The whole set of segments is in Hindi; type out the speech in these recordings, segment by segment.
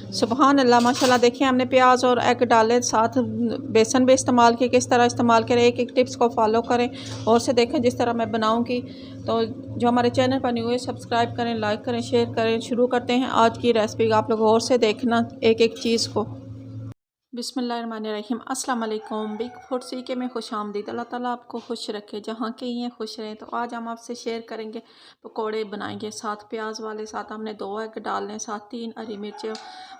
सुबहान अल्लाह माशाल्लाह। देखिए हमने प्याज और एग डाले, साथ बेसन भी इस्तेमाल किए। किस तरह इस्तेमाल करें, एक एक टिप्स को फॉलो करें और से देखें जिस तरह मैं बनाऊंगी। तो जो हमारे चैनल पर न्यू है सब्सक्राइब करें, लाइक करें, शेयर करें। शुरू करते हैं आज की रेसिपी। आप लोग और से देखना एक एक चीज़ को। बिस्मिल्लाहिर्रहमानिर्रहीम। अस्सलाम वालेकुम। बिग फूड सीखे में खुश आमदीद। अल्लाह ताला आपको खुश रखे, जहाँ के ही खुश रहें। तो आज हम आपसे शेयर करेंगे पकोड़े बनाएंगे, साथ प्याज वाले। साथ हमने 2 एग डालने, साथ 3 हरी मिर्चें।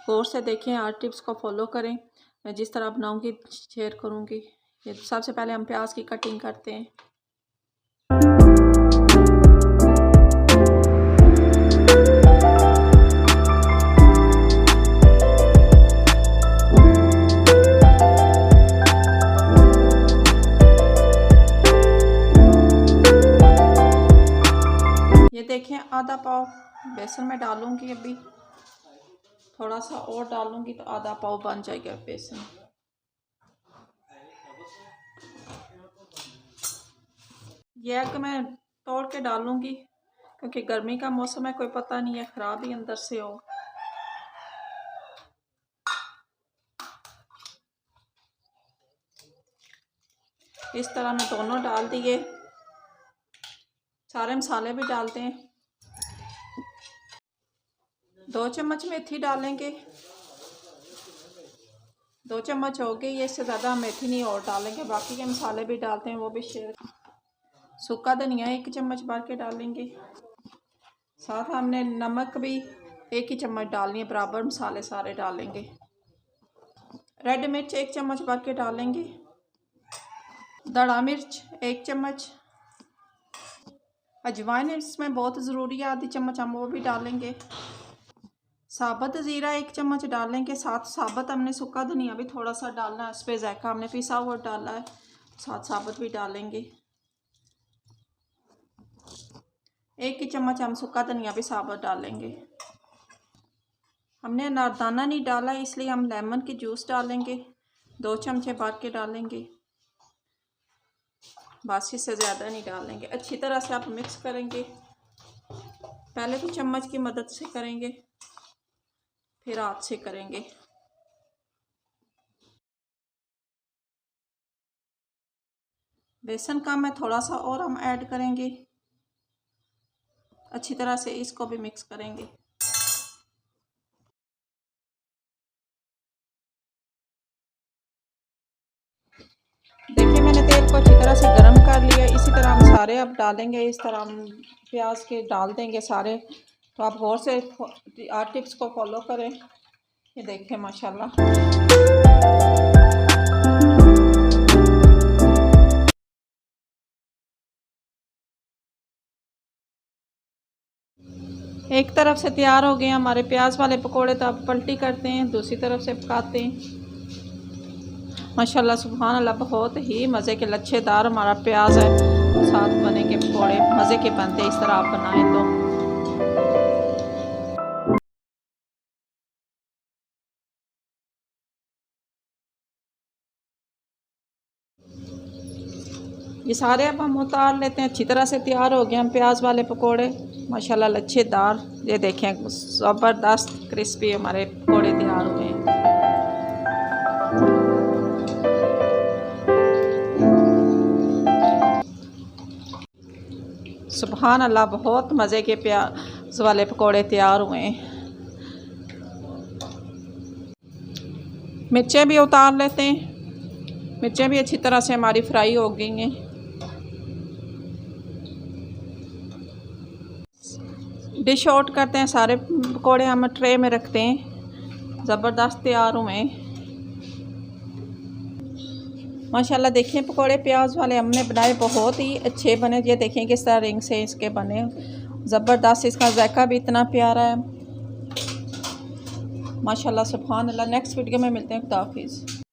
और से देखें, हर टिप्स को फॉलो करें। मैं जिस तरह बनाऊंगी शेयर करूंगी। ये सबसे पहले हम प्याज की कटिंग करते हैं। ये देखें, आधा पाव बेसन में डालूंगी। अभी थोड़ा सा और डालूंगी तो आधा पाव बन जाएगा बेसन। ये एग मैं तोड़ के डालूंगी क्योंकि गर्मी का मौसम है, कोई पता नहीं है ख़राब ही अंदर से हो। इस तरह मैं दोनों डाल दिए। सारे मसाले भी डालते हैं। 2 चम्मच मेथी डालेंगे। 2 चम्मच हो गई, इससे ज़्यादा मेथी नहीं और डालेंगे। बाकी के मसाले भी डालते हैं, वो भी शेयर। सूखा धनिया 1 चम्मच भर के डालेंगे। साथ हमने नमक भी 1 ही चम्मच डालनी है, बराबर मसाले सारे डालेंगे। रेड मिर्च 1 चम्मच भर के डालेंगे। दड़ा मिर्च 1 चम्मच। अजवाइन इसमें बहुत ज़रूरी है, आधी चम्मच हम वो भी डालेंगे। साबुत ज़ीरा 1 चम्मच डालेंगे। साथ साबुत हमने सूखा धनिया भी थोड़ा सा डालना है, उस पर जायका हमने पिसा हुआ डाला है, साथ साबुत भी डालेंगे। 1 ही चम्मच हम सूखा धनिया भी साबुत डालेंगे। हमने अनारदाना नहीं डाला, इसलिए हम लेमन की जूस डालेंगे। 2 चमचे भर के डालेंगे, बस इससे ज़्यादा नहीं डालेंगे। अच्छी तरह से आप मिक्स करेंगे। पहले तो चम्मच की मदद से करेंगे, फिर हाथ से करेंगे। बेसन का मैं थोड़ा सा और हम ऐड करेंगे। अच्छी तरह से इसको भी मिक्स करेंगे। देखिए मैंने तेल को अच्छी तरह से गर्म कर लिया। इसी तरह हम सारे अब डालेंगे। इस तरह हम प्याज के डाल देंगे सारे। तो आप गौर से टिप्स को फॉलो करें। ये देखें माशाल्लाह। एक तरफ से तैयार हो गए हमारे प्याज वाले पकोड़े। तो अब पलटी करते हैं, दूसरी तरफ से पकाते हैं। माशाल्लाह सुभान अल्लाह, बहुत ही मज़े के लच्छेदार हमारा प्याज है। साथ बने के पकौड़े मज़े के बनते हैं, इस तरह आप बनाएं तो। ये सारे अब हम उतार लेते हैं। अच्छी तरह से तैयार हो गए हम प्याज वाले पकोड़े माशाल्लाह लच्छेदार। ये देखें ज़बरदस्त क्रिस्पी हमारे पकोड़े तैयार हुए हैं। सुभान अल्लाह, बहुत मज़े के प्याज वाले पकोड़े तैयार हुए हैं। मिर्चें भी उतार लेते हैं। मिर्चें भी अच्छी तरह से हमारी फ्राई हो गई हैं। डिश आउट करते हैं। सारे पकोड़े हम ट्रे में रखते हैं। ज़बरदस्त तैयार हुए हैं माशाल्लाह। देखिए पकोड़े प्याज वाले हमने बनाए, बहुत ही अच्छे बने। ये देखें किस तरह रिंग से इसके बने, ज़बरदस्त। इसका जायका भी इतना प्यारा है माशाल्लाह सुभान अल्लाह। नेक्स्ट वीडियो में मिलते हैं। खुदा हाफिज़।